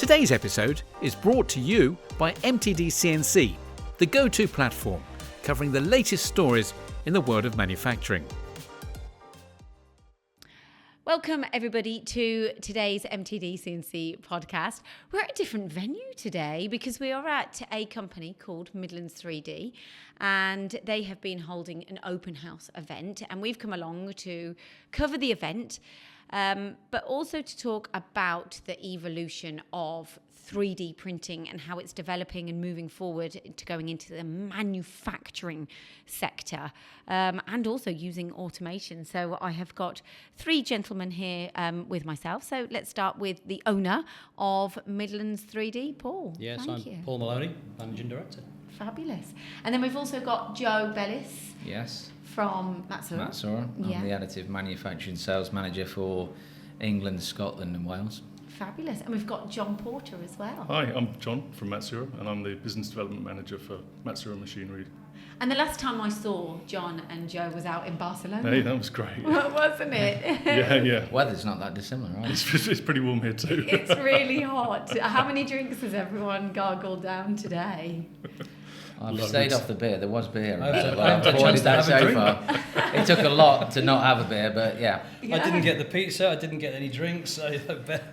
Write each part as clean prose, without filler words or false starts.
Today's episode is brought to you by MTDCNC, the go-to platform covering the latest stories in the world of manufacturing. Welcome everybody to today's MTDCNC podcast. We're at a different venue today because we are at a company called Midlands 3D, and they have been holding an open house event, and we've come along to cover the event, but also to talk about the evolution of 3D printing and how it's developing and moving forward to going into the manufacturing sector, and also using automation. So I have got three gentlemen here with myself. So let's start with the owner of Midlands 3D, Paul. Yes, Thank I'm you. Paul Moloney, Managing Director. Fabulous. And then we've also got Joe Bellis. Yes. From Matsuura. Matsuura. I'm the Additive Manufacturing Sales Manager for England, Scotland and Wales. Fabulous. And we've got John Porter as well. Hi, I'm John from Matsuura, and I'm the Business Development Manager for Matsuura Machinery. And the last time I saw John and Joe was out in Barcelona. Hey, that was great. Wasn't it? Yeah. Weather's not that dissimilar, right? It's pretty warm here too. It's really hot. How many drinks has everyone gargled down today? I've stayed off the beer. There was beer. I've avoided that have a so drink. far. It took a lot to not have a beer, but yeah. I didn't get the pizza, I didn't get any drinks.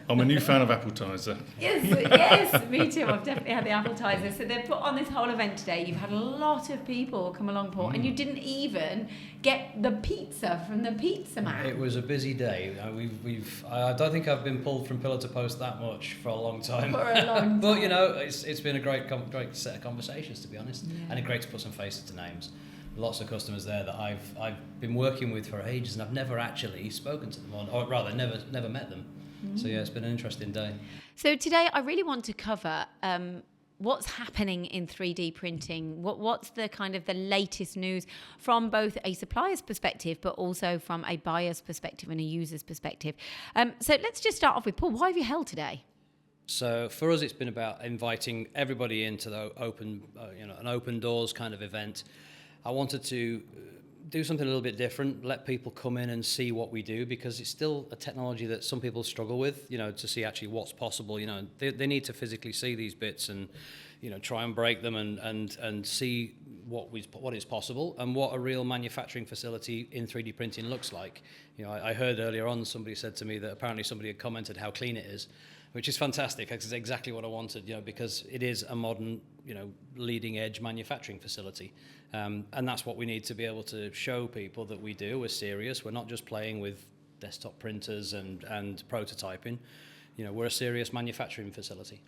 I'm a new fan of appetizer. Yes, me too. I've definitely had the appetizer. So they've put on this whole event today. You've had a lot of people come along, Paul, and you didn't even get the pizza from the pizza man. It was a busy day. I don't think I've been pulled from pillar to post that much for a long time. For a long time. But you know, it's been a great set of conversations, to be honest, and great to put some faces to names. Lots of customers there that I've been working with for ages, and I've never actually spoken to them, or rather, never met them. So yeah, it's been an interesting day. So today, I really want to cover what's happening in 3D printing. What's the kind of the latest news from both a supplier's perspective, but also from a buyer's perspective and a user's perspective. So let's just start off with Paul. Why have you held today? So for us, it's been about inviting everybody into the open, an open doors kind of event. I wanted to do something a little bit different, let people come in and see what we do, because it's still a technology that some people struggle with, to see actually what's possible. They need to physically see these bits and, try and break them and see what is possible and what a real manufacturing facility in 3D printing looks like. I heard earlier on somebody said to me that apparently somebody had commented how clean it is, which is fantastic. That's exactly what I wanted, because it is a modern, leading edge manufacturing facility. And that's what we need to be able to show people that we do. We're serious. We're not just playing with desktop printers and prototyping. We're a serious manufacturing facility.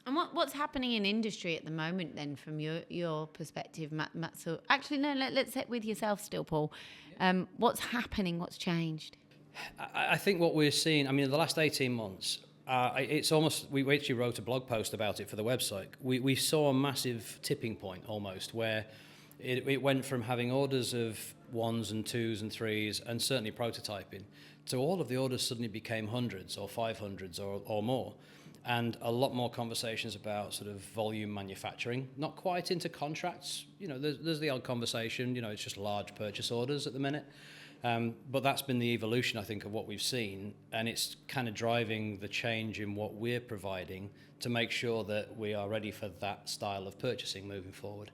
And what's happening in industry at the moment then, from your perspective, Matsuura? Actually, no, let's sit with yourself still, Paul. What's happening? What's changed? I think what we're seeing, the last 18 months, it's almost, we actually wrote a blog post about it for the website. We saw a massive tipping point almost, where it went from having orders of 1s and 2s and 3s and certainly prototyping, to all of the orders suddenly became 100s or 500s or more. And a lot more conversations about sort of volume manufacturing, not quite into contracts. There's the odd conversation, it's just large purchase orders at the minute. But that's been the evolution, I think, of what we've seen, and it's kind of driving the change in what we're providing to make sure that we are ready for that style of purchasing moving forward.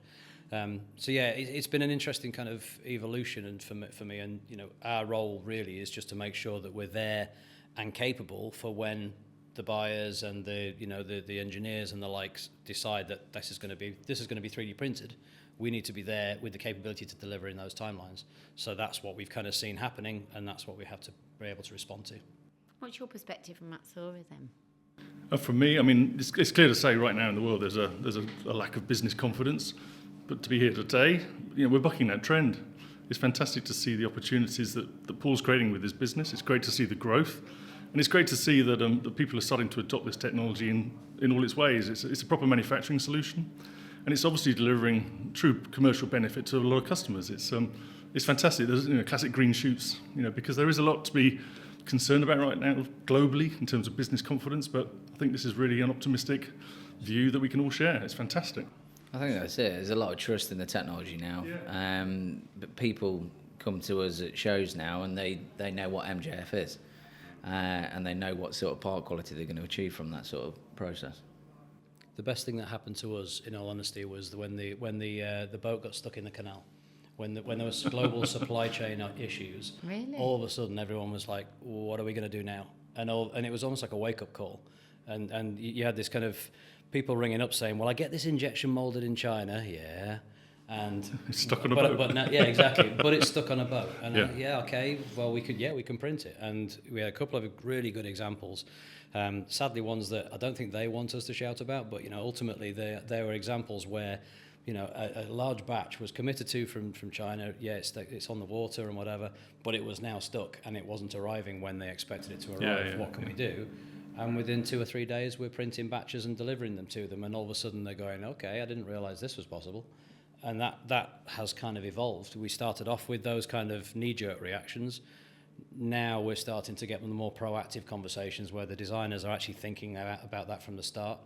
It's been an interesting kind of evolution, and for me, and our role really is just to make sure that we're there and capable for when the buyers and the engineers and the likes decide that this is going to be 3D printed. We need to be there with the capability to deliver in those timelines. So that's what we've kind of seen happening, and that's what we have to be able to respond to. What's your perspective from Matsuura then? For me, it's clear to say right now in the world there's a lack of business confidence. But to be here today, we're bucking that trend. It's fantastic to see the opportunities that Paul's creating with his business. It's great to see the growth. And it's great to see that the people are starting to adopt this technology in all its ways. It's a proper manufacturing solution. And it's obviously delivering true commercial benefit to a lot of customers. It's fantastic. There's classic green shoots, because there is a lot to be concerned about right now globally in terms of business confidence. But I think this is really an optimistic view that we can all share. It's fantastic. I think that's it. There's a lot of trust in the technology now. Yeah. But people come to us at shows now and they know what MJF is. and they know what sort of part quality they're going to achieve from that sort of process. The best thing that happened to us, in all honesty, was when the boat got stuck in the canal. When there was global supply chain issues, Really? all of a sudden everyone was like, "What are we going to do now?" And it was almost like a wake up call, and you had this kind of people ringing up saying, "Well, I get this injection molded in China, yeah." And It's stuck on a boat. But now, yeah, exactly. But it's stuck on a boat. And Yeah. okay. Well, we can print it. And we had a couple of really good examples. Sadly, ones that I don't think they want us to shout about. But ultimately, they were examples where, a large batch was committed to from China. Yeah, it's on the water and whatever. But it was now stuck, and it wasn't arriving when they expected it to arrive. Yeah. What can we do? And within 2 or 3 days, we're printing batches and delivering them to them. And all of a sudden, they're going, okay, I didn't realise this was possible. And that has kind of evolved. We started off with those kind of knee-jerk reactions. Now we're starting to get the more proactive conversations where the designers are actually thinking about that from the start.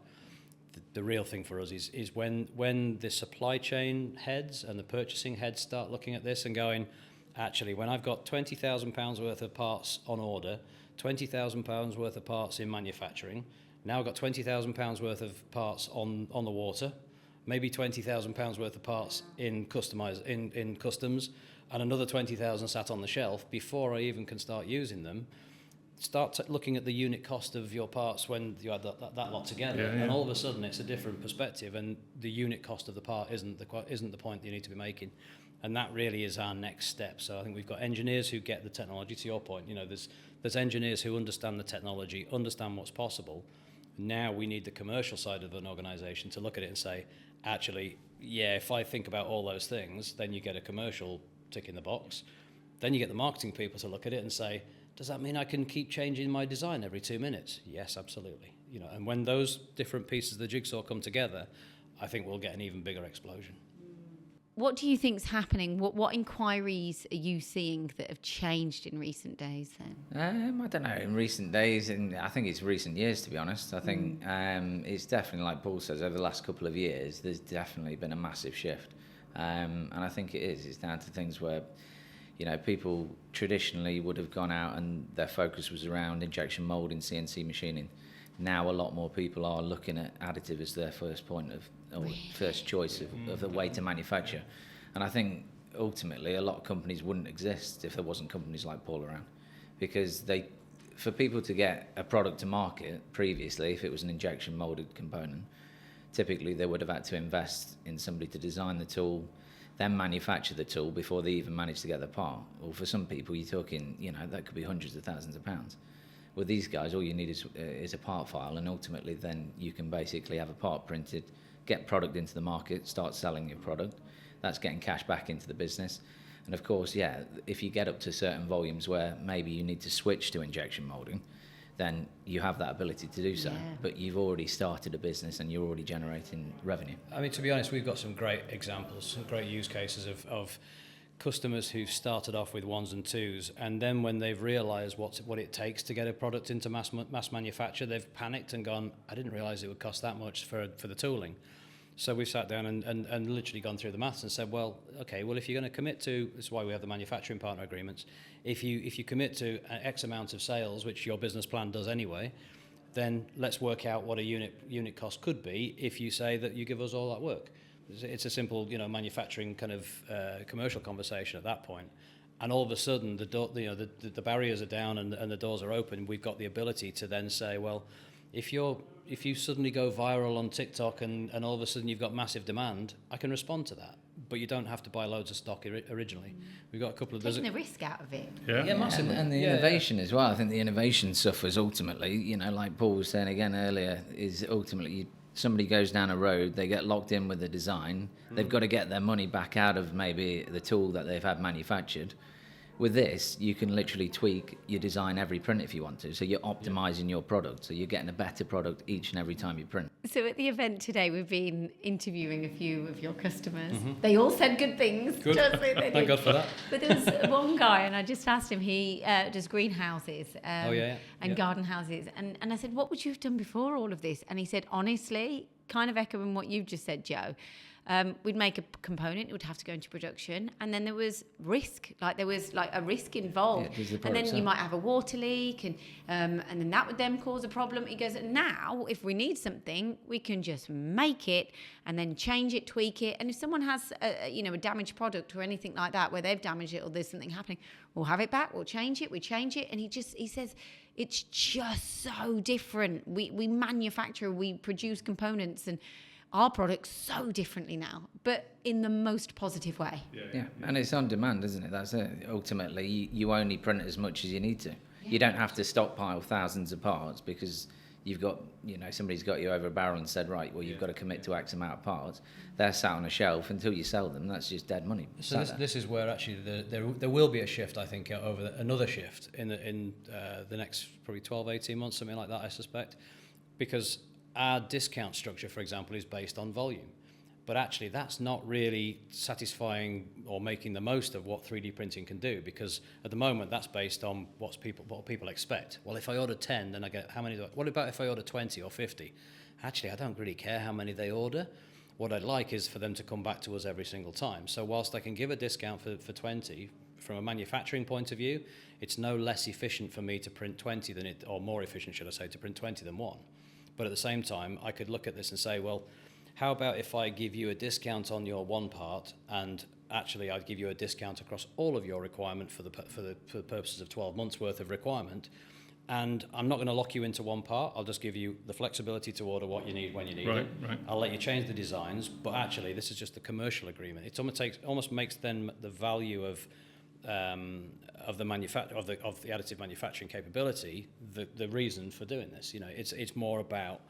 The real thing for us is when the supply chain heads and the purchasing heads start looking at this and going, actually, when I've got £20,000 worth of parts on order, £20,000 worth of parts in manufacturing, now I've got £20,000 worth of parts on the water, maybe £20,000 worth of parts in customs, and another 20,000 sat on the shelf before I even can start using them. Start looking at the unit cost of your parts when you add that lot together, and all of a sudden it's a different perspective, and the unit cost of the part isn't the point that you need to be making, and that really is our next step. So I think we've got engineers who get the technology. To your point, there's engineers who understand the technology, understand what's possible. Now we need the commercial side of an organisation to look at it and say, actually, yeah, if I think about all those things, then you get a commercial tick in the box. Then you get the marketing people to look at it and say, does that mean I can keep changing my design every 2 minutes? Yes, absolutely. And when those different pieces of the jigsaw come together, I think we'll get an even bigger explosion. What do you think's happening? What inquiries are you seeing that have changed in recent days then? I don't know, in recent days, and I think it's recent years, to be honest. I think it's definitely, like Paul says, over the last couple of years, there's definitely been a massive shift. And I think it's down to things where, people traditionally would have gone out and their focus was around injection molding, CNC machining. Now a lot more people are looking at additive as their first point of, or first choice of the way to manufacture. And I think ultimately a lot of companies wouldn't exist if there wasn't companies like Paul around. Because for people to get a product to market previously, if it was an injection molded component, typically they would have had to invest in somebody to design the tool, then manufacture the tool before they even managed to get the part. Or for some people, you're talking, that could be hundreds of thousands of pounds. With these guys, all you need is a part file, and ultimately then you can basically have a part printed, get product into the market, start selling your product. That's getting cash back into the business. And of course, if you get up to certain volumes where maybe you need to switch to injection molding, then you have that ability to do so. Yeah. But you've already started a business and you're already generating revenue. I mean, to be honest, we've got some great examples, some great use cases of customers who've started off with ones and twos, and then when they've realised what it takes to get a product into mass manufacture, they've panicked and gone, I didn't realise it would cost that much for the tooling. So we've sat down and literally gone through the maths and said, well, if you're going to commit to, this is why we have the manufacturing partner agreements, if you commit to an X amount of sales, which your business plan does anyway, then let's work out what a unit cost could be if you say that you give us all that work. It's a simple, manufacturing kind of commercial conversation at that point. And all of a sudden, the barriers are down and the doors are open. We've got the ability to then say, well, if you suddenly go viral on TikTok and all of a sudden you've got massive demand, I can respond to that. But you don't have to buy loads of stock originally. We've got a couple of... Taking the risk out of it. Yeah, massively. And the innovation as well. I think the innovation suffers ultimately, like Paul was saying again earlier, is ultimately somebody goes down a road, they get locked in with the design, they've got to get their money back out of maybe the tool that they've had manufactured. With this, you can literally tweak your design every print if you want to. So you're optimizing your product. So you're getting a better product each and every time you print. So at the event today, we've been interviewing a few of your customers. Mm-hmm. They all said good things. Good. Thank God for that. But there was one guy, and I just asked him, he does greenhouses and garden houses. And I said, what would you have done before all of this? And he said, honestly, kind of echoing what you've just said, Joe, we'd make a component, it would have to go into production, and then there was risk, like a risk involved. And then you might have a water leak, and then that would then cause a problem. He goes, now if we need something, we can just make it and then change it, tweak it. And if someone has a damaged product or anything like that, where they've damaged it or there's something happening, we'll have it back, we'll change it, we change it. And he says, it's just so different. We manufacture, we produce components, and our products so differently now, but in the most positive way. Yeah, and it's on demand, isn't it? That's it. Ultimately, you only print as much as you need to. You don't have to stockpile thousands of parts because you've got, somebody's got you over a barrel and said, right, well, you've got to commit to X amount of parts. They're sat on a shelf until you sell them. That's just dead money. So this is where actually there will be a shift, I think, another shift in the next probably 12, 18 months, something like that, I suspect, because our discount structure, for example, is based on volume. But actually, that's not really satisfying or making the most of what 3D printing can do, because at the moment, that's based on what people expect. Well, if I order 10, then I get how many? What about if I order 20 or 50? Actually, I don't really care how many they order. What I'd like is for them to come back to us every single time. So whilst I can give a discount for 20, from a manufacturing point of view, it's no less efficient for me to print 20 or more efficient, should I say, to print 20 than one. But at the same time, I could look at this and say, well, how about if I give you a discount on your one part, and actually I'd give you a discount across all of your requirement for the purposes of 12 months worth of requirement, and I'm not going to lock you into one part. I'll just give you the flexibility to order what you need when you need it. Right. I'll let you change the designs, but actually this is just a commercial agreement. It almost makes then the value of the additive manufacturing capability the reason for doing this. It's more about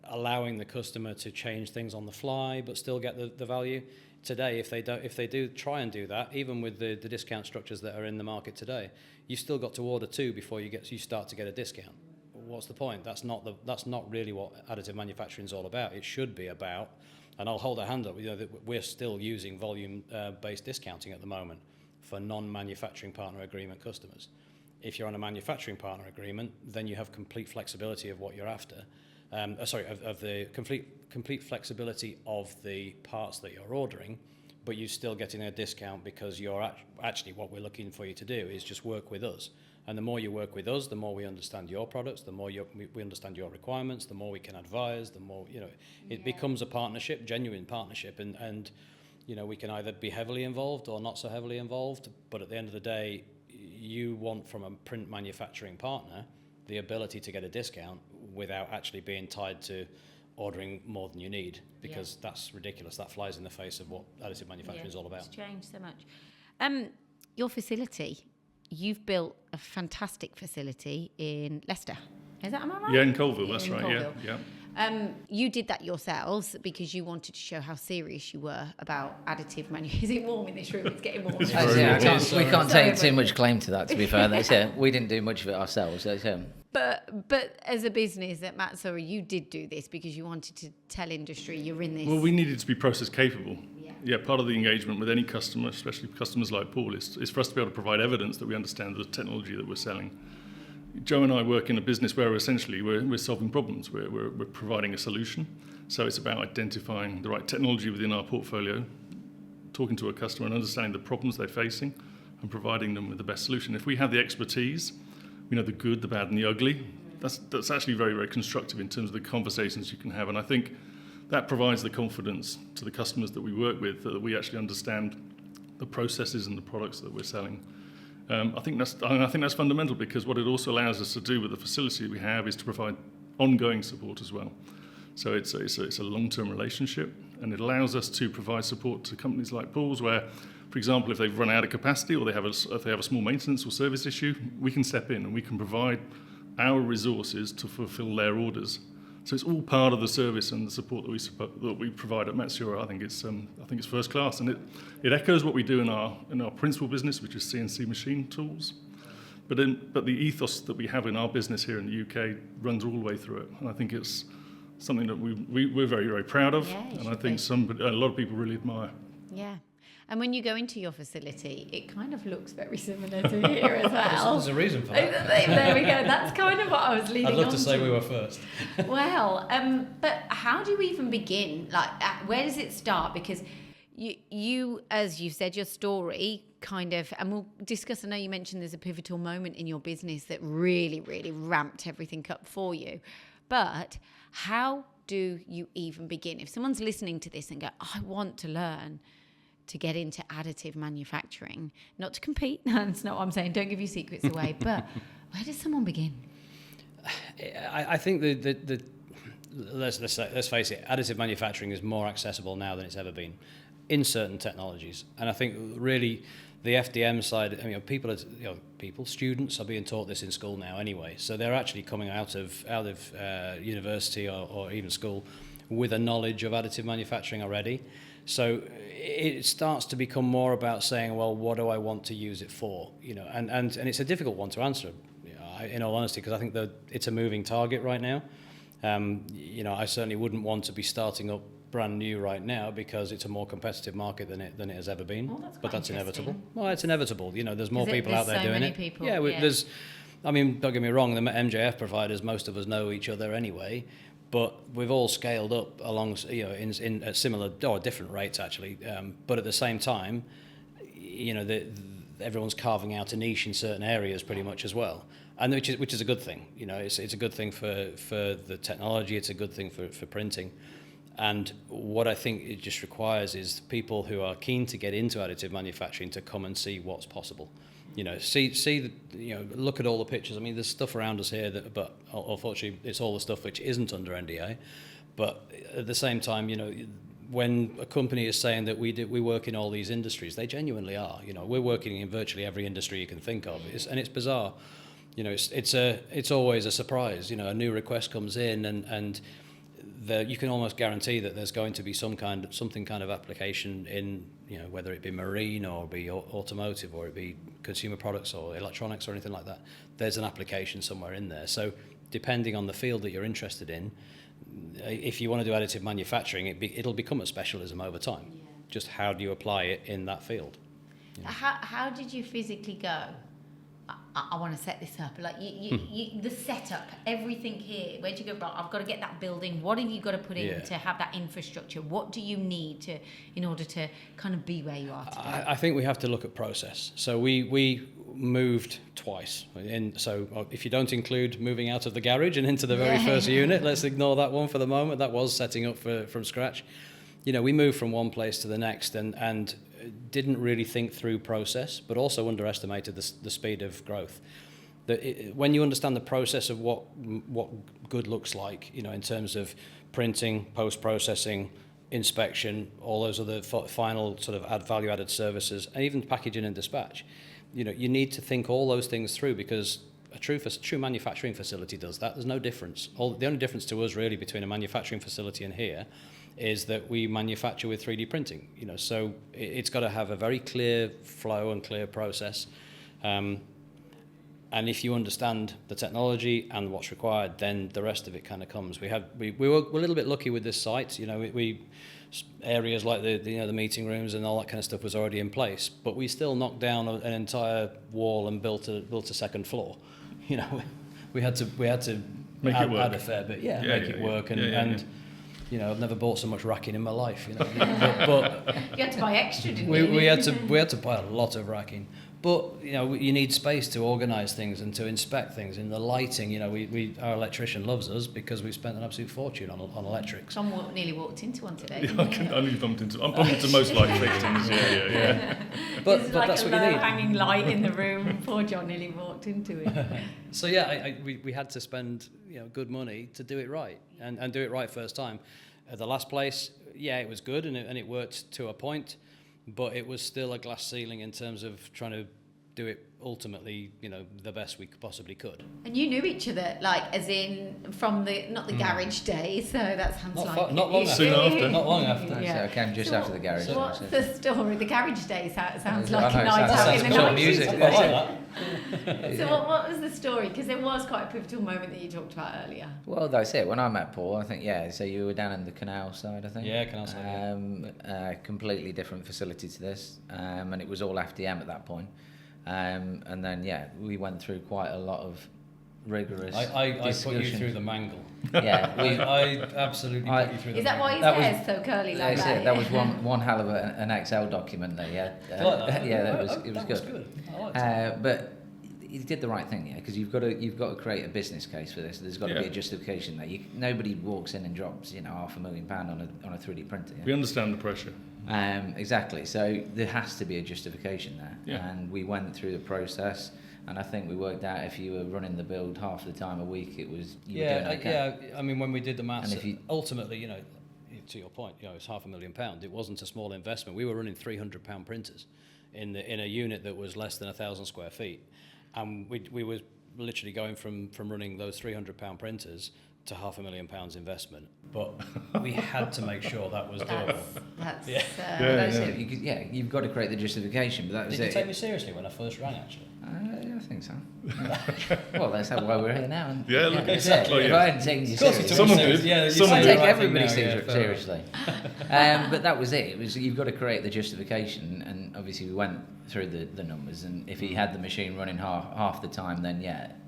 allowing the customer to change things on the fly but still get the value. Today, if they do try and do that, even with the discount structures that are in the market today, you've still got to order 2 before you start to get a discount. What's the point? That's not really what additive manufacturing is all about. It should be about, and I'll hold a hand up, that we're still using volume based discounting at the moment for non-manufacturing partner agreement customers. If you're on a manufacturing partner agreement, then you have complete flexibility of what you're after. Of the complete flexibility of the parts that you're ordering, but you're still getting a discount because you're actually what we're looking for you to do is just work with us. And the more you work with us, the more we understand your products, the more we understand your requirements, the more we can advise, the more, it becomes a partnership, genuine partnership, and we can either be heavily involved or not so heavily involved, but at the end of the day, you want from a print manufacturing partner the ability to get a discount without actually being tied to ordering more than you need, because that's ridiculous. That flies in the face of what additive manufacturing is all about. It's changed so much. Your facility, you've built a fantastic facility in Leicester. Am I right? Yeah, in Colville, that's in right, Colville. yeah. You did that yourselves because you wanted to show how serious you were about additive manufacturing. Is it warm in this room? It's getting warm. We can't take too much claim to that, to be fair. We didn't do much of it ourselves. But as a business at Matsuura, you did do this because you wanted to tell industry you're in this. Well, we needed to be process capable. Yeah, part of the engagement with any customer, especially customers like Paul, is for us to be able to provide evidence that we understand the technology that we're selling. Joe and I work in a business where essentially we're solving problems. We're providing a solution. So it's about identifying the right technology within our portfolio, talking to a customer and understanding the problems they're facing and providing them with the best solution. If we have the expertise, we know the good, the bad and the ugly, that's actually very, very constructive in terms of the conversations you can have. And I think that provides the confidence to the customers that we work with that we actually understand the processes and the products that we're selling. I think that's fundamental, because what it also allows us to do with the facility we have is to provide ongoing support as well. So it's a long-term relationship, and it allows us to provide support to companies like Paul's, where, for example, if they've run out of capacity or if they have a small maintenance or service issue, we can step in and we can provide our resources to fulfill their orders. So it's all part of the service and the support that we provide at Matsuura. I think it's first class, and it echoes what we do in our principal business, which is CNC machine tools. But the ethos that we have in our business here in the UK runs all the way through it, and I think it's something that we're very, very proud of, and I think a lot of people really admire. Yeah. And when you go into your facility, it kind of looks very similar to here as well. There's a reason for that. There we go. That's kind of what I was leading on I'd love to say we were first. Well, but how do you even begin? Like, where does it start? Because you, as you said, your story kind of, and we'll discuss, I know you mentioned there's a pivotal moment in your business that really, really ramped everything up for you. But how do you even begin? If someone's listening to this and go, I want to learn to get into additive manufacturing, not to compete, that's not what I'm saying, don't give your secrets away, but where does someone begin? I think let's face it, additive manufacturing is more accessible now than it's ever been in certain technologies. And I think really the FDM side, I mean, students are being taught this in school now anyway. So they're actually coming out of university or even school with a knowledge of additive manufacturing already. So it starts to become more about saying, well, what do I want to use it for? And it's a difficult one to answer, in all honesty, because I think that it's a moving target right now. I certainly wouldn't want to be starting up brand new right now because it's a more competitive market than it has ever been. Oh, but that's inevitable. Well, it's inevitable. There's more people out there so doing many it. People, yeah. There's, I mean, don't get me wrong. The MJF providers, most of us know each other anyway, but we've all scaled up along, in at similar or different rates actually. But at the same time, everyone's carving out a niche in certain areas pretty much as well. And which is a good thing. It's a good thing for the technology. It's a good thing for printing. And what I think it just requires is people who are keen to get into additive manufacturing to come and see what's possible. Look at all the pictures. I mean, there's stuff around us here but unfortunately it's all the stuff which isn't under NDA. But at the same time, when a company is saying that we work in all these industries, they genuinely are. We're working in virtually every industry you can think of, and it's bizarre. It's always a surprise. A new request comes in, and you can almost guarantee that there's going to be something kind of application in, whether it be marine or be automotive or it be consumer products or electronics or anything like that. There's an application somewhere in there. So depending on the field that you're interested in, if you want to do additive manufacturing, it'll become a specialism over time. Yeah. Just how do you apply it in that field? How did you physically go? I want to set this up. Like the setup, everything here. Where do you go? Right, I've got to get that building. What have you got to put in to have that infrastructure? What do you need in order to kind of be where you are today? I think we have to look at process. So we moved twice. So if you don't include moving out of the garage and into the very first unit, let's ignore that one for the moment. That was setting up from scratch. We moved from one place to the next and didn't really think through process, but also underestimated the speed of growth. When you understand the process of what good looks like, in terms of printing, post-processing, inspection, all those other final sort of value-added services, and even packaging and dispatch, you need to think all those things through, because a true manufacturing facility does that. There's no difference. The only difference to us really between a manufacturing facility and here is that we manufacture with 3D printing, so it's got to have a very clear flow and clear process. And if you understand the technology and what's required, then the rest of it kind of comes. We're a little bit lucky with this site. We areas like the meeting rooms and all that kind of stuff was already in place, but we still knocked down an entire wall and built a second floor. We had to make it work. Add a fair bit, make it work, and I've never bought so much racking in my life. But you had to buy extra, didn't you? We had to buy a lot of racking. But you need space to organise things and to inspect things. In the lighting, our electrician loves us because we've spent an absolute fortune on electrics. Tom nearly walked into one today. Yeah, I nearly bumped into. I'm bumped into most light fixtures. Yeah. But like that's a what you need. low-hanging light in the room. Poor John nearly walked into it. So we had to spend good money to do it right and do it right first time. At the last place, it was good and it worked to a point. But it was still a glass ceiling in terms of trying to do it ultimately, the best we possibly could. And you knew each other, like, as in from not the garage days, so that sounds Not long after. Soon after. Not long after. Yeah. So I came just after the garage. So what's the story? The garage days sounds I like know, a night sounds out like in the some 90s. music. I like that. So what was the story? Because there was quite a pivotal moment that you talked about earlier. Well, that's it. When I met Paul, I think, so you were down in the canal side, I think. Yeah, canal side, Completely different facility to this, and it was all FDM at that point. And then, we went through quite a lot of rigorous I put you discussions. through the mangle. Yeah, I absolutely put you through the Is that mangle. why his That was- hair's so curly like That's that? it. That was one hell of an Excel document that he had. I like that. It was That good. was good. I liked it. But he did the right thing, because you've got to create a business case for this. There's got to be a justification there. Nobody walks in and drops £500,000 on a 3D printer. Yeah? We understand the pressure. Exactly. So there has to be a justification there, Yeah. and we went through the process. And I think we worked out if you were running the build half the time a week, you were doing okay. I mean, when we did the maths, And if you- ultimately, to your point, it's £500,000. It wasn't a small investment. We were running £300 printers in a unit that was less than 1,000 square feet, and we were literally going from running those £300 printers to £500,000 investment. But we had to make sure that was doable. That's That's it. You've got to create the justification. But that was Did you it. take me seriously when I first rang, actually? I think so. Well, that's why we're here now. And, Yeah, look, that's exactly, it. If yeah. I hadn't taken you Of course you seriously, took Someone me did. seriously. Yeah, you Someone say I the take right thing everybody now, yeah, fair enough. seriously. But that was it. It was you've got to create the justification, and obviously we went through the numbers. And if he had the machine running half the time, then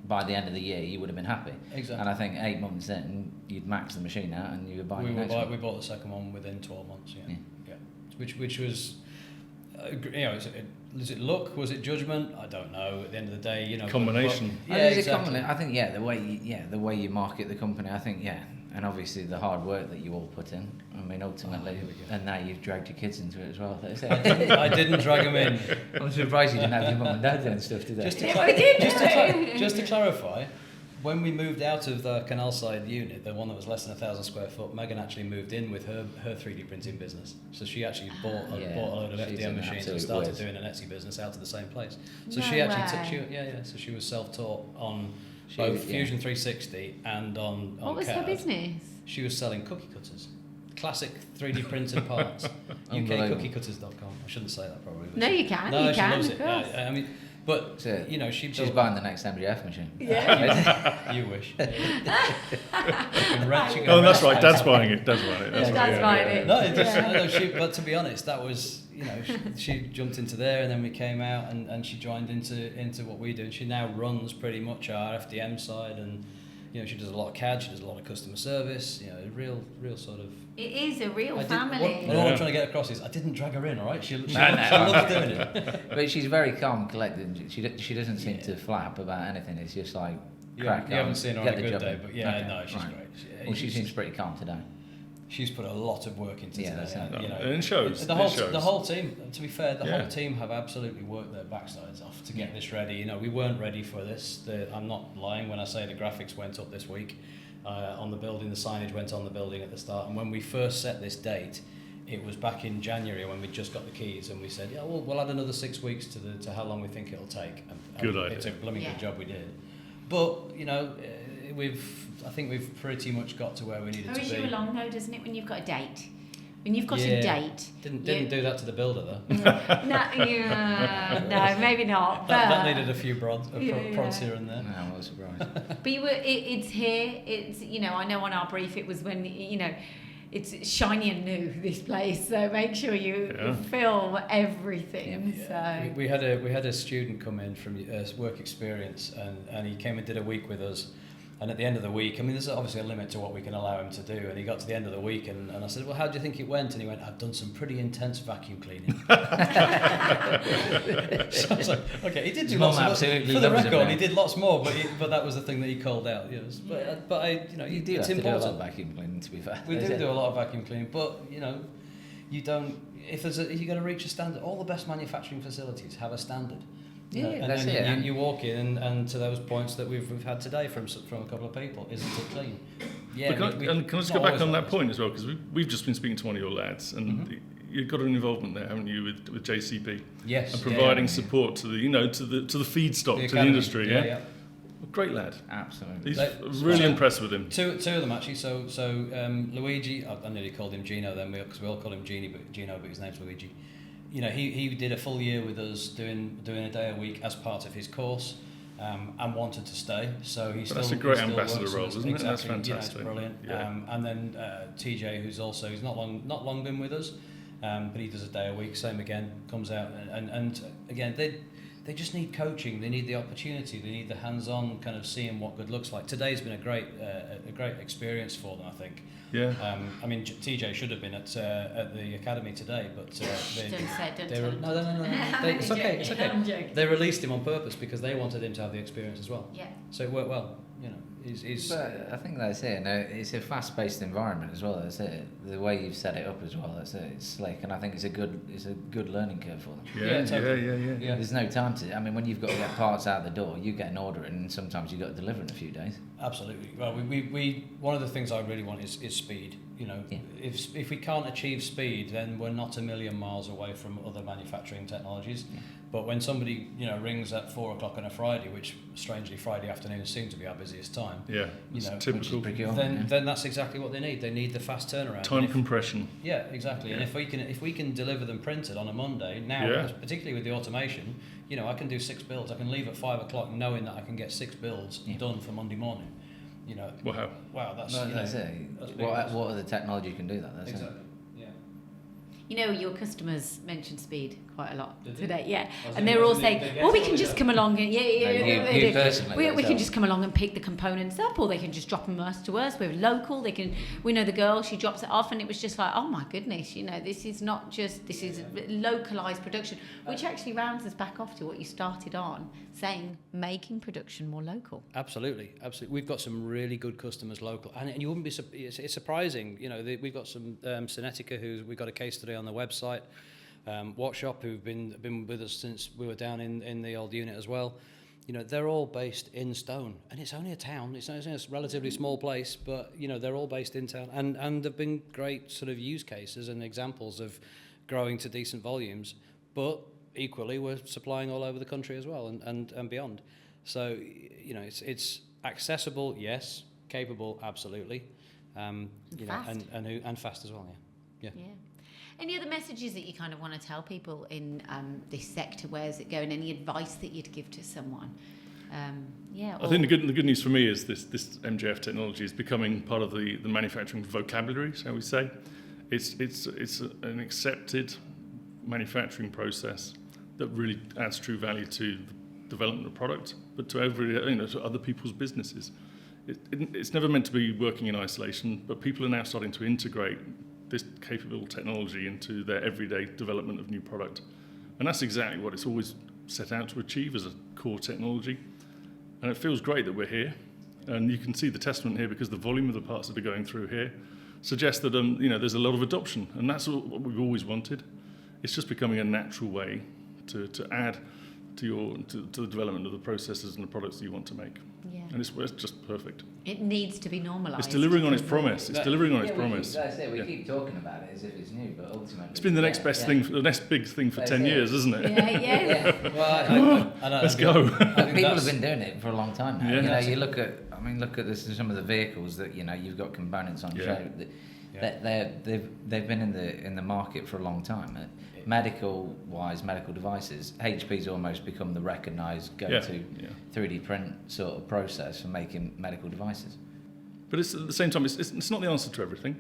by the end of the year you would have been happy. Exactly. And I think 8 months in, you'd max the machine out, and you were buying the next one. We bought the second one within 12 months. Yeah. Yeah. Which was, was it luck? Was it judgment? I don't know. At the end of the day, Combination. Yeah, I think it's a exactly. combination. I think the way you market the company. I think and obviously the hard work that you all put in. I mean, ultimately, and now you've dragged your kids into it as well. I didn't drag them in. I'm surprised you didn't have your mum and dad doing stuff today. Just to clarify, when we moved out of the canal side unit, the one that was less than 1,000 square foot, Megan actually moved in with her 3D printing business. So she actually bought a load of she's FDM an machines and absolute started whiz. doing an Etsy business out of the same place. So No she actually way. so she was self-taught on both Fusion 360 and on What was her CAD. business? She was selling cookie cutters. Classic 3D printed parts. Unbelievable. UKcookiecutters.com. I shouldn't say that probably. But No, you can. No, you she can, loves of it. course. I mean, but So, she she's built- buying the next MDF machine. Yeah. You wish. You can rent- you can Oh, that's rent right. the Dad's house. buying it. Dad's buying it. That's right. Dad's yeah, buying yeah. it. No, it just, Yeah. no, but to be honest, that was, she jumped into there, and then we came out, and she joined into what we do, and she now runs pretty much our FDM side, and she does a lot of CAD, she does a lot of customer service, real sort of. It is a real What family. all I'm trying to get across is I didn't drag her in, all right? She loves doing it. But she's very calm and collected. She doesn't seem to flap about anything. It's just like crack on, You haven't seen her on get a the good job day, done. but Okay, no, she's right. great. Well, she seems pretty calm today. She's put a lot of work into Yeah, today. that's it. And it shows. The whole team. To be fair, the Yeah. whole team have absolutely worked their backsides off to get this ready. We weren't ready for this. I'm not lying when I say the graphics went up this week on the building. The signage went on the building at the start. And when we first set this date, it was back in January when we just got the keys, and we said, we'll add another 6 weeks to how long we think it'll take. And Good idea. It's a blooming Yeah. good job we did. But I think we've pretty much got to where we needed to Hurries be. you along though, doesn't it, when you've got a date? When you've got a Yeah. date. Didn't do that to the builder though. No, maybe not. That but- needed a few prods here and there. No, I was surprised. But it's here. It's I know on our brief it was when it's shiny and new, this place. So make sure you film everything. So We had a student come in from work experience, and he came and did a week with us. And at the end of the week, there's obviously a limit to what we can allow him to do. And he got to the end of the week, and I said, well, how do you think it went? And he went, I've done some pretty intense vacuum cleaning. So I was like, okay, he did do His lots mum of absolutely for the loves him record, now. he did lots more, but that was the thing that he called out. But You do it's have to do a lot of important. vacuum cleaning, to be fair. We do a lot of vacuum cleaning, but you don't. If you're going to reach a standard, all the best manufacturing facilities have a standard. And that's then it. you walk in, and to those points that we've had today from a couple of people, isn't it clean? Yeah. But can I just go back on that point as well? Because we've just been speaking to one of your lads, and you've got an involvement there, haven't you, with JCP? Yes. And providing support to the to the feedstock, to the industry. Yeah. Great lad. Absolutely. He's really impressed with him. Two of them actually. So Luigi, I nearly called him Gino then, because we all call him Gino, but his name's Luigi. He did a full year with us doing a day a week as part of his course. And wanted to stay, so he's still. That's a great still ambassador works role, with us. isn't it? Exactly. That's fantastic. It's brilliant. Yeah. And then TJ, who's not long been with us, but he does a day a week. Same again, comes out and again they just need coaching. They need the opportunity. They need the hands-on kind of seeing what good looks like. Today's been a great experience for them, I think. Yeah. I mean, TJ should have been at the academy today, but Don't tell him. No. It's okay. It's okay. They released him on purpose because they wanted him to have the experience as well. Yeah. So it worked well. But I think that's it. No, it's a fast-paced environment as well. That's it. The way you've set it up as well. That's it. It's slick, and I think it's a good learning curve for them. Yeah. There's no time to. I mean, when you've got to get parts out the door, you get an order in, and sometimes you've got to deliver in a few days. Absolutely. Well, we one of the things I really want is speed. If we can't achieve speed, then we're not a million miles away from other manufacturing technologies. Yeah. But when somebody rings at 4 o'clock on a Friday, which strangely Friday afternoons seem to be our busiest time. Yeah, typical. Then that's exactly what they need. They need the fast turnaround. Time compression. Yeah, exactly. Yeah. And if we can deliver them printed on a Monday now, particularly with the automation, I can do 6 builds. I can leave at 5 o'clock knowing that I can get 6 builds done for Monday morning. Wow, that's it. What other technology can do that? That's exactly. It. Your customers mentioned speed quite a lot today, yeah. And they're all saying, "Well, we can just come along and you personally, we can just come along and pick the components up, or they can just drop them to us. We're local. We know the girl. She drops it off, and it was just like, oh my goodness, this is localized production, which actually rounds us back off to what you started on saying, making production more local. Absolutely. We've got some really good customers local, and you wouldn't be. It's surprising. We've got some Cinetica we've got a case study on the website. Watchshop, who've been with us since we were down in the old unit as well. They're all based in Stone, and it's only a town. It's only a relatively small place, but they're all based in town, and there've been great sort of use cases and examples of growing to decent volumes. But equally, we're supplying all over the country as well, and beyond. So it's accessible, yes. Capable, absolutely. Fast. And fast as well, yeah. Any other messages that you kind of want to tell people in this sector? Where is it going? Any advice that you'd give to someone? I think the good news for me is this MJF technology is becoming part of the manufacturing vocabulary, shall we say. It's an accepted manufacturing process that really adds true value to the development of product, but to to other people's businesses. It's never meant to be working in isolation, but people are now starting to integrate this capable technology into their everyday development of new product. And that's exactly what it's always set out to achieve as a core technology. And it feels great that we're here. And you can see the testament here because the volume of the parts that are going through here suggests that there's a lot of adoption. And that's what we've always wanted. It's just becoming a natural way to add to the development of the processes and the products that you want to make. Yeah. And it's just perfect. It needs to be normalised. It's delivering on its promise. That's it. We keep talking about it as if it's new, but ultimately it's been the next best thing, the next big thing for 10 years, isn't it? Yeah. Well, let's go. People have been doing it for a long time now. Yeah. You look at some of the vehicles that you've got components on show. They've been in the market for a long time. Medical devices, HP's almost become the recognised go-to 3D print sort of process for making medical devices. But it's at the same time, it's not the answer to everything.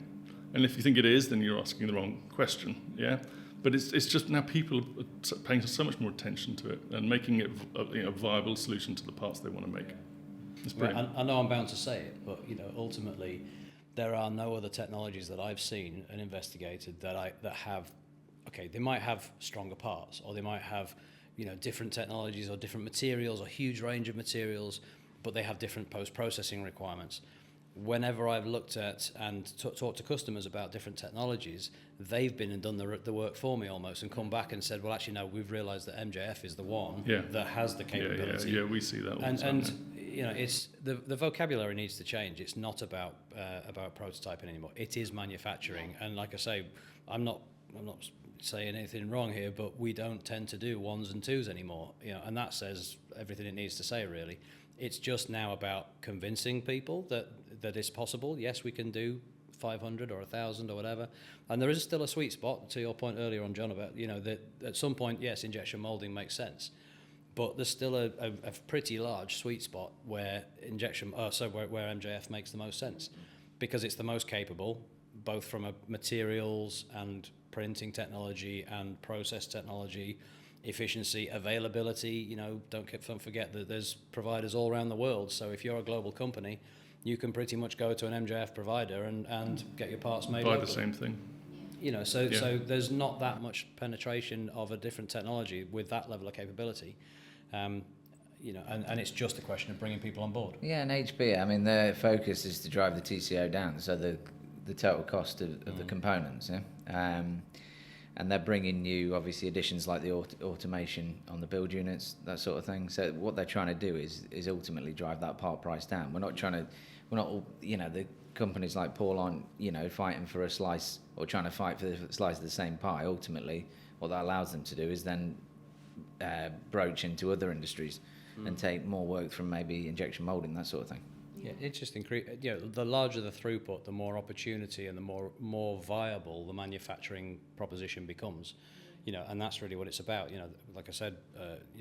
And if you think it is, then you're asking the wrong question. Yeah. But it's just now people are paying so much more attention to it and making it a viable solution to the parts they want to make. It's brilliant. I know I'm bound to say it, but ultimately, there are no other technologies that I've seen and investigated that have. Okay, they might have stronger parts, or they might have, different technologies or different materials, or huge range of materials, but they have different post-processing requirements. Whenever I've looked at and talked to customers about different technologies, they've been and done the work for me almost, and come back and said, well, actually, no, we've realised that MJF is the one that has the capability. Yeah, we see that all the time. And it's the vocabulary needs to change. It's not about prototyping anymore. It is manufacturing, and like I say, I'm not saying anything wrong here, but we don't tend to do ones and twos anymore, and that says everything it needs to say, really. It's just now about convincing people that it's possible. Yes, we can do 500 or 1,000 or whatever, and there is still a sweet spot, to your point earlier on, John, about that at some point, yes, injection molding makes sense, but there's still a pretty large sweet spot where where MJF makes the most sense, because it's the most capable, both from a materials and printing technology and process technology, efficiency, availability. Don't forget that there's providers all around the world. So if you're a global company, you can pretty much go to an MJF provider and get your parts made. Buy local. the same thing. So there's not that much penetration of a different technology with that level of capability. And it's just a question of bringing people on board. Yeah, and HP, I mean, their focus is to drive the TCO down, so the total cost of the components, and they're bringing new, obviously, additions like the automation on the build units, that sort of thing. So what they're trying to do is ultimately drive that part price down. We're not, the companies like Paul aren't, fighting for a slice or trying to fight for the slice of the same pie. Ultimately, what that allows them to do is then broach into other industries and take more work from maybe injection molding, that sort of thing. Yeah, it's just the larger the throughput, the more opportunity and the more viable the manufacturing proposition becomes, and that's really what it's about. Like I said,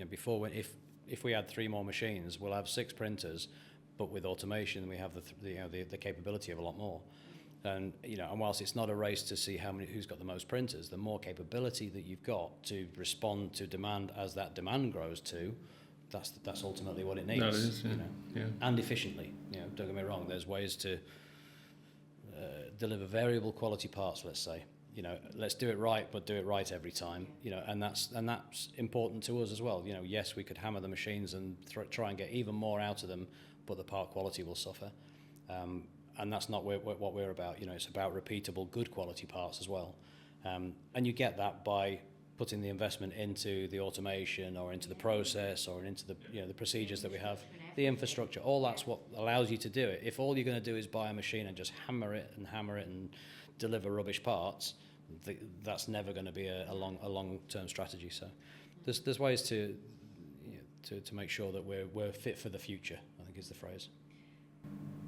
before, if we add 3 more machines, we'll have 6 printers, but with automation we have the capability of a lot more. And and whilst it's not a race to see who's got the most printers, the more capability that you've got to respond to demand as that demand grows too. That's ultimately what it needs. No, it is, yeah. And efficiently. Don't get me wrong. There's ways to deliver variable quality parts. Let's say, let's do it right, but do it right every time. And that's important to us as well. Yes, we could hammer the machines and try and get even more out of them, but the part quality will suffer. And that's not what we're about. It's about repeatable, good quality parts as well. And you get that by putting the investment into the automation or into the process or into the the procedures that we have, the infrastructure. All that's what allows you to do it. If all you're going to do is buy a machine and just hammer it and deliver rubbish parts, that's never going to be a long-term strategy. So there's ways to make sure that we're fit for the future, I think is the phrase.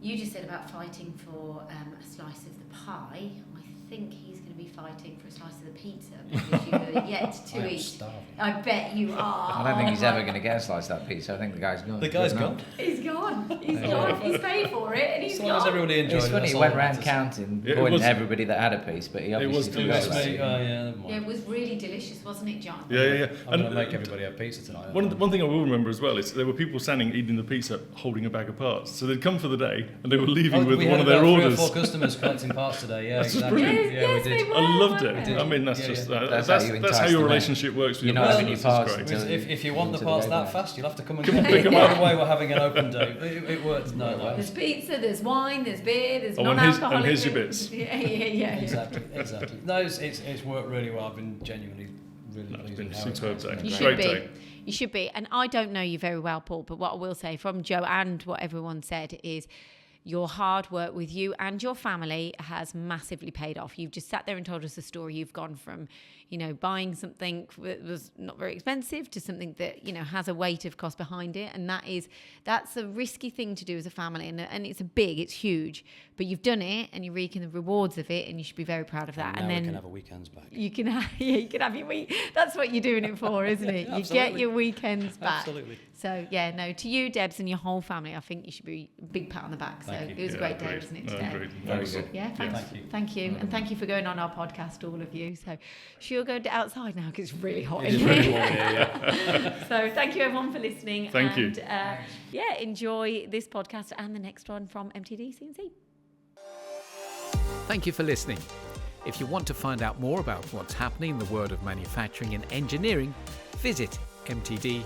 You just said about fighting for a slice of the pie. I think he's going to be fighting for a slice of the pizza because you are yet to eat. Starving. I bet you are. I don't think he's ever going to get a slice of that pizza. I think the guy's gone. The guy's gone. He's gone. He's gone. He's paid for it and he's As long as gone. everybody enjoys it. It's funny, he went round counting, pointing at everybody that had a piece, but he obviously delicious. forgot about it. Never mind. Yeah, it was really delicious, wasn't it, John? Yeah. I'm going to make everybody have pizza tonight. One thing I will remember as well is there were people standing eating the pizza holding a bag of parts. So they'd come for the day and they were leaving with one of their orders. We had 3 or 4 customers collecting parts today. Yeah, That's just exactly. brilliant. Yes, we did. they were, I loved weren't it. they? I mean, that's Yeah, just yeah. that's That's how you how entice your them, relationship works with You're your not having customers. your It's parts great. until If you want the into parts day that back. fast, you'll have to come and Come get and pick them. 'em By up. the way, we're having an open day. It works. No. There's pizza, there's wine, there's beer, there's Oh, and non-alcoholic. here's your bits. Yeah. Exactly. No, it's worked really well. I've been genuinely really It's pleased been a with how it's superb gone. day. You Great should be. day. You should be. And I don't know you very well, Paul, but what I will say from Joe and what everyone said is your hard work with you and your family has massively paid off. You've just sat there and told us a story. You've gone from, buying something that was not very expensive to something that, has a weight of cost behind it. And that's a risky thing to do as a family. And it's huge, but you've done it and you're reaping the rewards of it and you should be very proud of that. Now And we then can have a weekends back. you can have your week. That's what you're doing it for, isn't it? You get Absolutely. your weekends back. Absolutely. So to you, Debs, and your whole family, I think you should be a big pat on the back. So Thank you. it was a great day, wasn't it, today? Agreed. Very Excellent. good. Yeah, thanks. Thank you. Thank you. And thank you for going on our podcast, all of you. So she'll go outside now because it's really hot It in is really here. warm here, yeah. So thank you everyone for listening. Thank you. Enjoy this podcast and the next one from MTDCNC. Thank you for listening. If you want to find out more about what's happening in the world of manufacturing and engineering, visit mtdcnc.com.